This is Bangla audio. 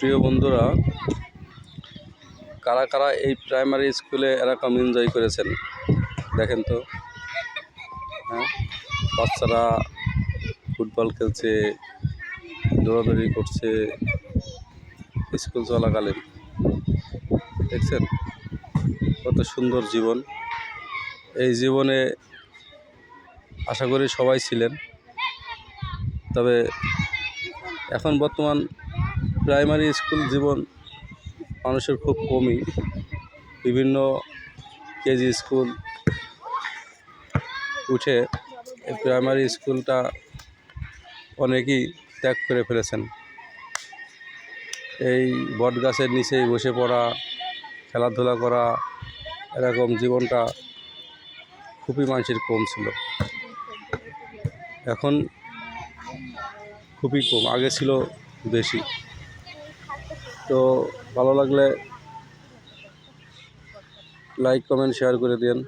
প্রিয় বন্ধুরা, কারা কারা এই প্রাইমারি স্কুলে এরকম এনজয় করেছেন দেখেন তো। হ্যাঁ, বাচ্চারা ফুটবল খেলছে, দৌড়াদৌড়ি করছে স্কুল চলাকালীন। দেখছেন কত সুন্দর জীবন। এই জীবনে আশা করি সবাই ছিলেন, তবে এখন বর্তমান প্রাইমারি স্কুল জীবন মানুষের খুব কমই। বিভিন্ন কেজি স্কুল উঠে এই প্রাইমারি স্কুলটা অনেকেই ত্যাগ করে ফেলেছেন। এই বট গাছের নিচেই বসে পড়া, খেলাধুলা করা, এরকম জীবনটা খুবই মানুষের কম ছিল। এখন খুবই কম, আগে ছিল বেশি। তো ভালো লাগলে লাইক, কমেন্ট, শেয়ার করে দিন।